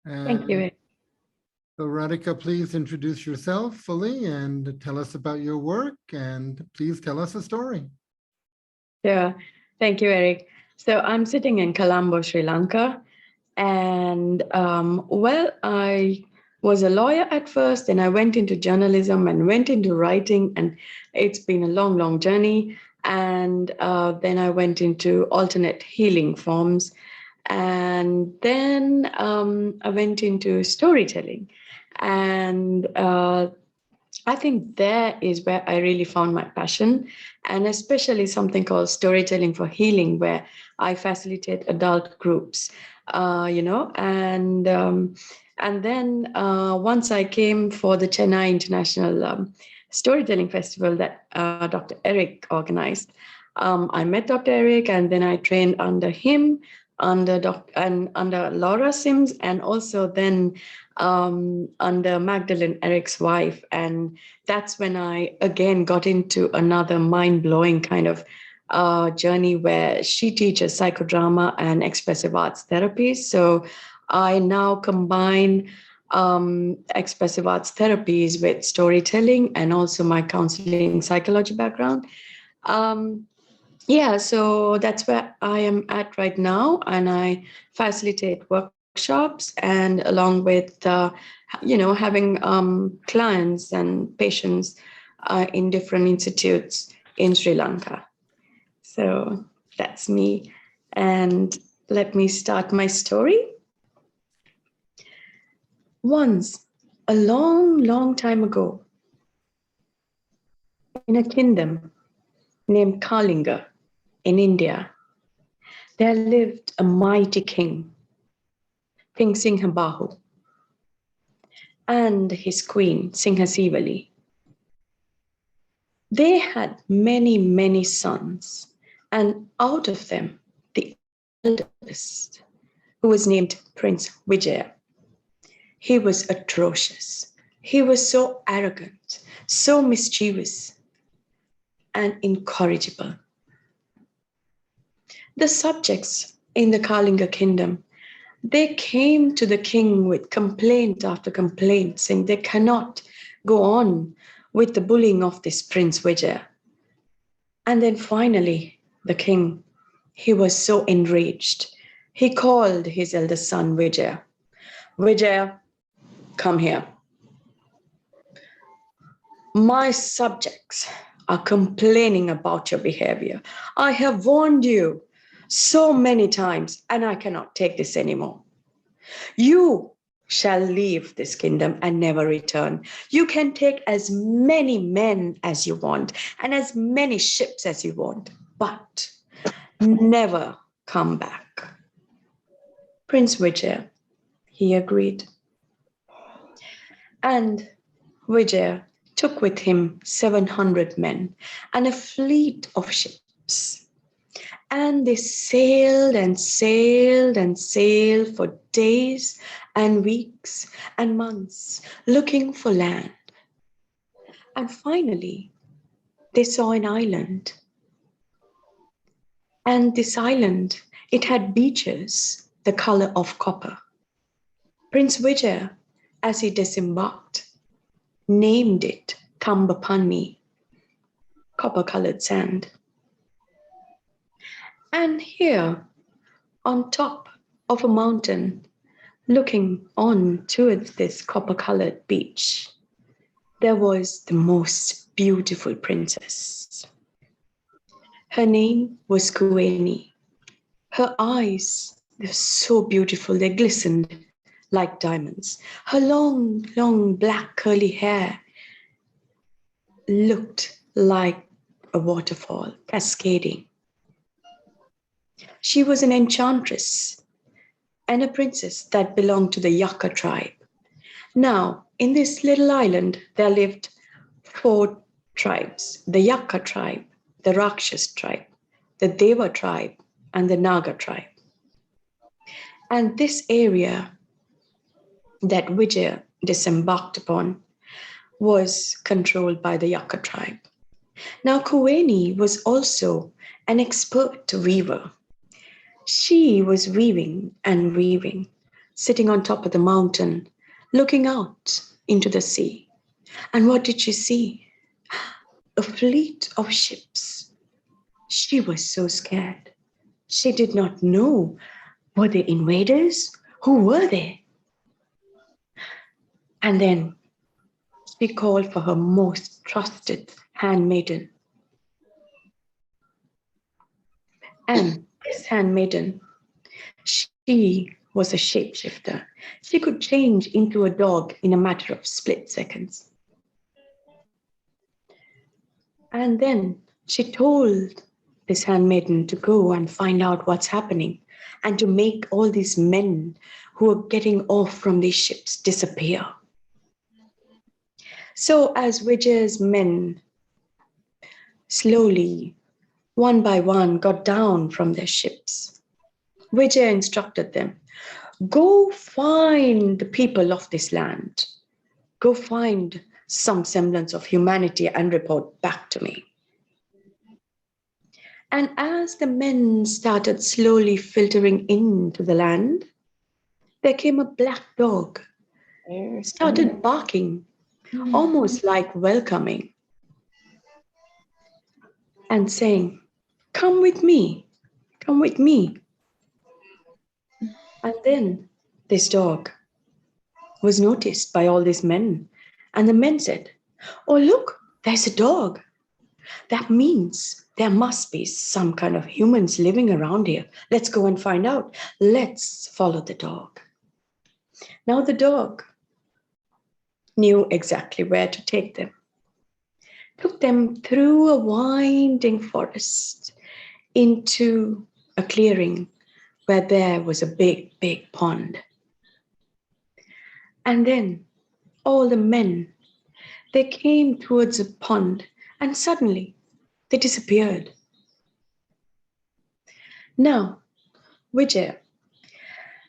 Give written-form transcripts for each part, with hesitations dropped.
Thank you. So Radhika, please introduce yourself fully and tell us about your work, and please tell us a story. Yeah, thank you, Eric. So I'm sitting in Colombo, Sri Lanka, and I was a lawyer at first, then I went into journalism and went into writing, and it's been a long, long journey. And then I went into alternate healing forms, and then I went into storytelling, and I think there is where I really found my passion, and especially something called storytelling for healing, where I facilitate adult groups, and then once I came for the Chennai International Storytelling Festival that Dr. Eric organized. I met Dr. Eric, and then I trained under him, under Laura Sims, and also then under Magdalene Eric's wife. And that's when I again got into another mind-blowing kind of journey where she teaches psychodrama and expressive arts therapies. So I now combine expressive arts therapies with storytelling and also my counseling psychology background. So that's where I am at right now, and I facilitate workshops, and along with having clients and patients in different institutes in Sri Lanka. So that's me, and let me start my story. Once, a long, long time ago, in a kingdom named Kalinga in India, there lived a mighty king, King Singhabahu, and his queen, Singhasivali. They had many, many sons, and out of them, the eldest, who was named Prince Vijaya, he was atrocious. He was so arrogant, so mischievous, and incorrigible. The subjects in the Kalinga kingdom, they came to the king with complaint after complaint, saying they cannot go on with the bullying of this Prince Vijaya. And then finally, the king, he was so enraged. He called his eldest son Vijaya. Vijaya, come here. My subjects are complaining about your behavior. I have warned you so many times, and I cannot take this anymore. You shall leave this kingdom and never return. You can take as many men as you want and as many ships as you want, but never come back. Prince Vijaya, he agreed. And Vijaya took with him 700 men and a fleet of ships. And they sailed and sailed and sailed for days and weeks and months looking for land. And finally, they saw an island. And this island, it had beaches the color of copper. Prince Vijaya, as he disembarked, named it Kambapanni, copper-colored sand. And here, on top of a mountain, looking on towards this copper-colored beach, there was the most beautiful princess. Her name was Kuweni. Her eyes, they're so beautiful, they glistened like diamonds. Her long, long black curly hair looked like a waterfall cascading. She was an enchantress and a princess that belonged to the Yaka tribe. Now, in this little island, there lived 4 tribes: the Yaka tribe, the Rakshas tribe, the Deva tribe, and the Naga tribe. And this area that Vijaya disembarked upon was controlled by the Yaka tribe. Now, Kuweni was also an expert weaver. She was weaving and weaving sitting on top of the mountain, looking out into the sea. And what did she see? A fleet of ships. She was so scared. She did not know. Were they invaders? Who were they? And then she called for her most trusted handmaiden. And this handmaiden, she was a shapeshifter. She could change into a dog in a matter of split seconds. And then she told this handmaiden to go and find out what's happening and to make all these men who are getting off from these ships disappear. So as Vijay's men slowly, one by one, got down from their ships, Vijay instructed them, go find the people of this land. Go find some semblance of humanity and report back to me. And as the men started slowly filtering into the land, there came a black dog, started barking, almost like welcoming, and saying, come with me, come with me. And then this dog was noticed by all these men. And the men said, oh, look, there's a dog. That means there must be some kind of humans living around here. Let's go and find out. Let's follow the dog. Now the dog knew exactly where to take them. Took them through a winding forest into a clearing where there was a big, big pond. And then all the men, they came towards a pond and suddenly they disappeared. Now, Vijay,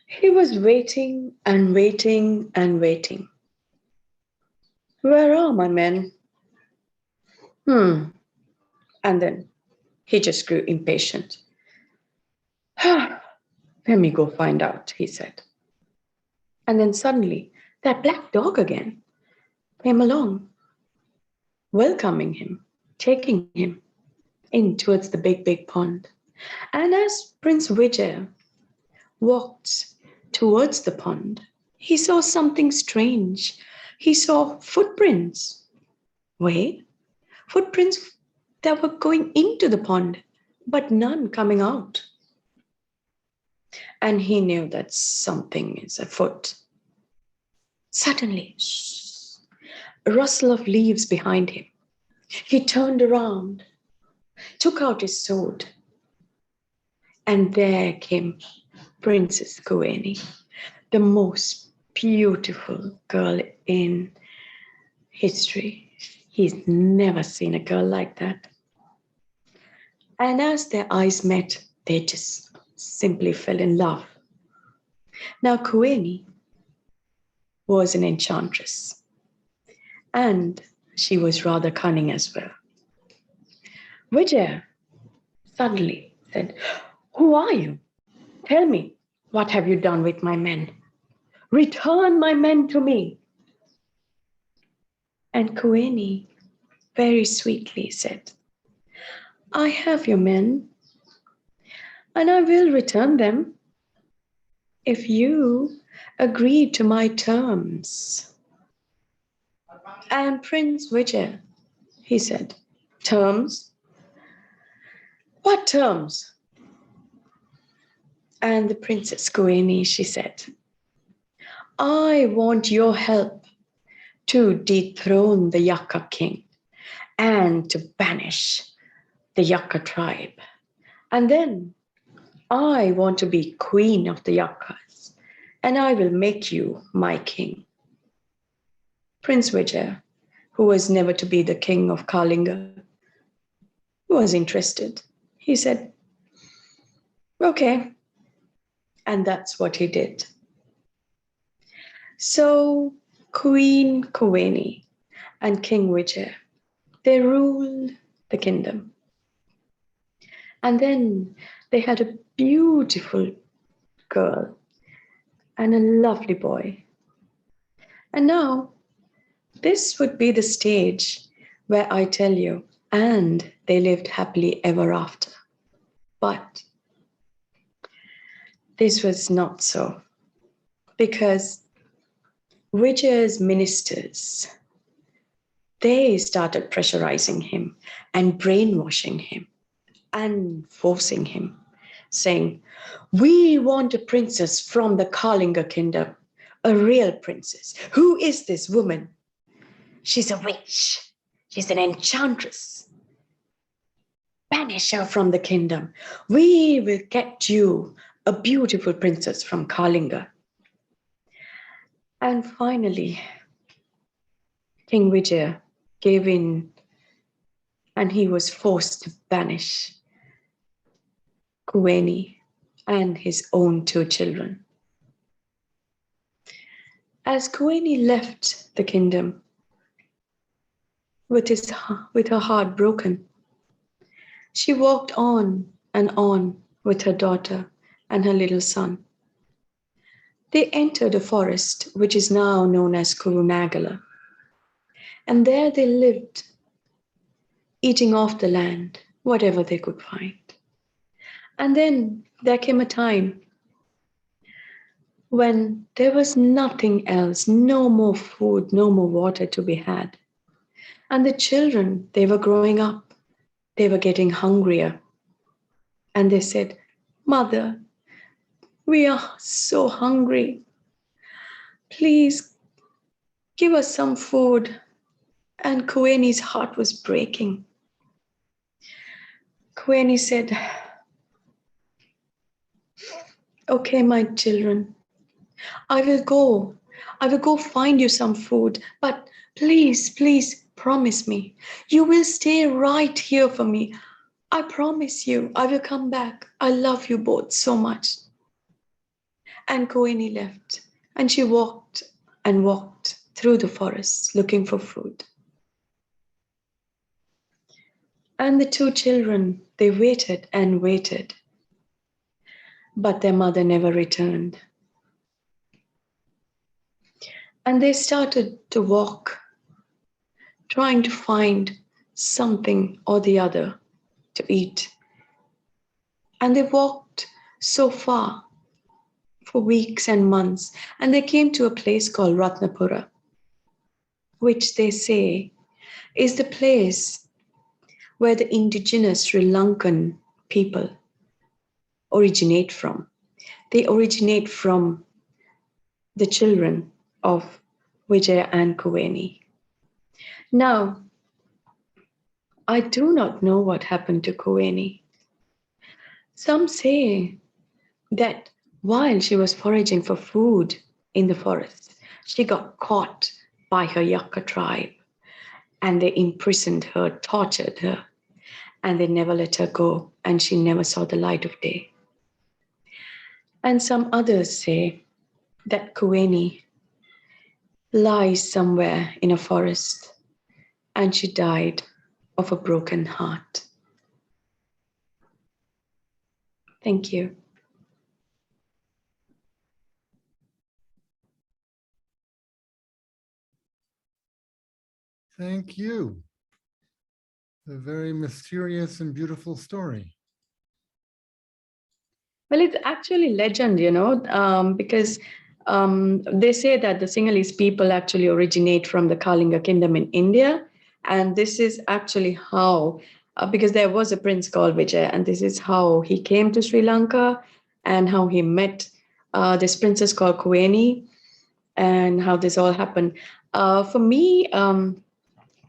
he was waiting and waiting and waiting. Where are my men? And then he just grew impatient. Let me go find out, he said. And then suddenly, that black dog again came along, welcoming him, taking him in towards the big, big pond. And as Prince Vijay walked towards the pond, he saw something strange. He saw footprints. Wait, footprints that were going into the pond, but none coming out. And he knew that something is afoot. Suddenly, a rustle of leaves behind him. He turned around, took out his sword, and there came Princess Kuweni, the most beautiful girl in history. He's never seen a girl like that. And as their eyes met, they just simply fell in love. Now, Kuweni was an enchantress, and she was rather cunning as well. Vijay suddenly said, who are you? Tell me, what have you done with my men? Return my men to me. And Kuweni very sweetly said, I have your men, and I will return them if you agree to my terms. And Prince Vijay, he said, terms? What terms? And the Princess Kuweni, she said, I want your help to dethrone the Yaka king and to banish the Yaka tribe. And then I want to be queen of the Yakas, and I will make you my king. Prince Vijay, who was never to be the king of Kalinga, was interested. He said, okay. And that's what he did. So Queen Kuweni and King Vijay, they ruled the kingdom. And then they had a beautiful girl, and a lovely boy. And now, this would be the stage where I tell you, and they lived happily ever after. But this was not so, because Vijay's ministers, they started pressurizing him and brainwashing him and forcing him, saying, "We want a princess from the Kalinga kingdom, a real princess. Who is this woman? She's a witch. She's an enchantress. Banish her from the kingdom. We will get you a beautiful princess from Kalinga." And finally, King Vijaya gave in, and he was forced to banish Kuweni and his own two children. As Kuweni left the kingdom with her heart broken, she walked on and on with her daughter and her little son. They entered a forest which is now known as Kurunagala, and there they lived, eating off the land, whatever they could find. And then there came a time when there was nothing else, no more food, no more water to be had. And the children, they were growing up, they were getting hungrier. And they said, "Mother, we are so hungry. Please give us some food." And Kuweni's heart was breaking. Kuweni said, "Okay, my children, I will go. I will go find you some food, but please, please promise me, you will stay right here for me. I promise you, I will come back. I love you both so much." And Kuweni left, and she walked and walked through the forest looking for food. And the two children, they waited and waited, but their mother never returned. And they started to walk, trying to find something or the other to eat. And they walked so far for weeks and months, and they came to a place called Ratnapura, which they say is the place where the indigenous Sri Lankan people originate from. They originate from the children of Vijaya and Kuweni. Now, I do not know what happened to Kuweni. Some say that while she was foraging for food in the forest, she got caught by her Yakka tribe, and they imprisoned her, tortured her, and they never let her go, and she never saw the light of day. And some others say that Kuweni lies somewhere in a forest, and she died of a broken heart. Thank you. Thank you. A very mysterious and beautiful story. Well, it's actually legend, because they say that the Sinhalese people actually originate from the Kalinga kingdom in India. And this is actually how, because there was a prince called Vijay, and this is how he came to Sri Lanka and how he met this princess called Kuweni and how this all happened. For me,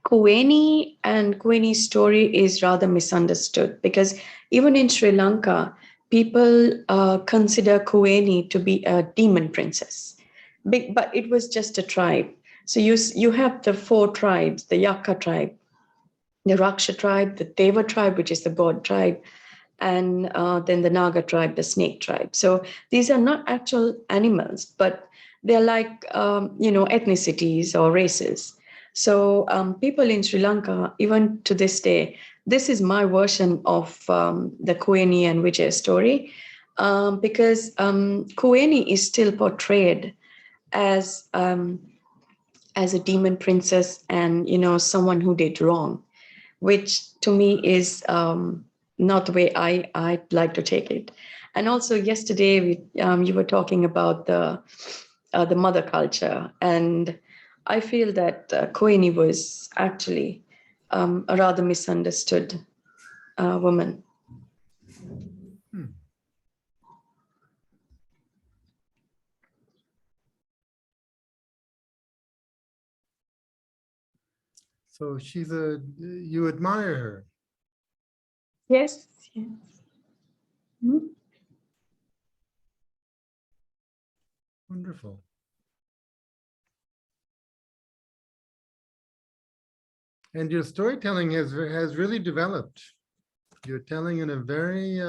Kuweni and Kuweni's story is rather misunderstood because even in Sri Lanka, people consider Kuweni to be a demon princess. But it was just a tribe. So you have the four tribes, the Yakka tribe, the Raksha tribe, the Deva tribe, which is the god tribe, and then the Naga tribe, the snake tribe. So these are not actual animals, but they're like, ethnicities or races. So people in Sri Lanka, even to this day, this is my version of the Kuweni and Vijay story. because Kuweni is still portrayed as as a demon princess and someone who did wrong, which to me is not the way I'd like to take it. And also yesterday you were talking about the mother culture, and I feel that Queenie was actually a rather misunderstood woman. Hmm. So you admire her. Yes. Yes. Mhm. Wonderful. And your storytelling has really developed. You're telling in a very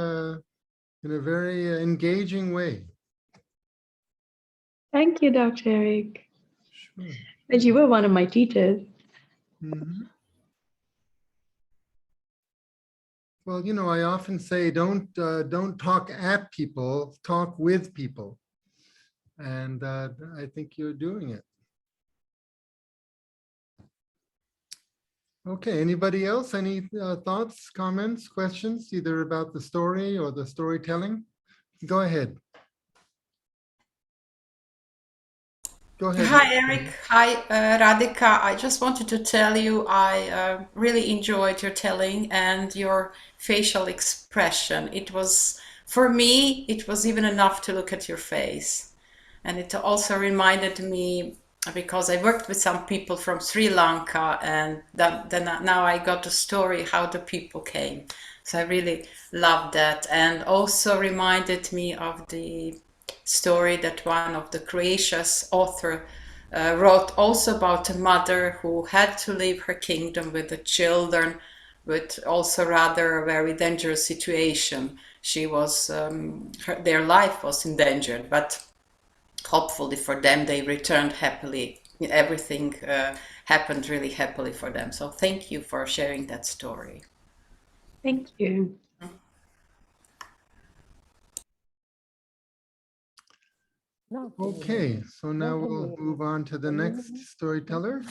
engaging way. Thank you, Dr. Eric. Sure. But you were one of my teachers. Mhm. Well, I often say don't talk at people, talk with people, and I think you're doing it. Okay. Anybody else? Any thoughts, comments, questions, either about the story or the storytelling? Go ahead. Go ahead. Hi, Eric. Hi, Radhika. I just wanted to tell you I really enjoyed your telling and your facial expression. It was, for me, it was even enough to look at your face. And it also reminded me, because I worked with some people from Sri Lanka, and then now I got a story how the people came. So I really loved that, and also reminded me of the story that one of the Croatia's author wrote also about a mother who had to leave her kingdom with the children, with also rather a very dangerous situation. She was their life was endangered, but hopefully for them they returned happily. Everything happened really happily for them. So thank you for sharing that story. Thank you. Okay, so now we'll move on to the next storyteller.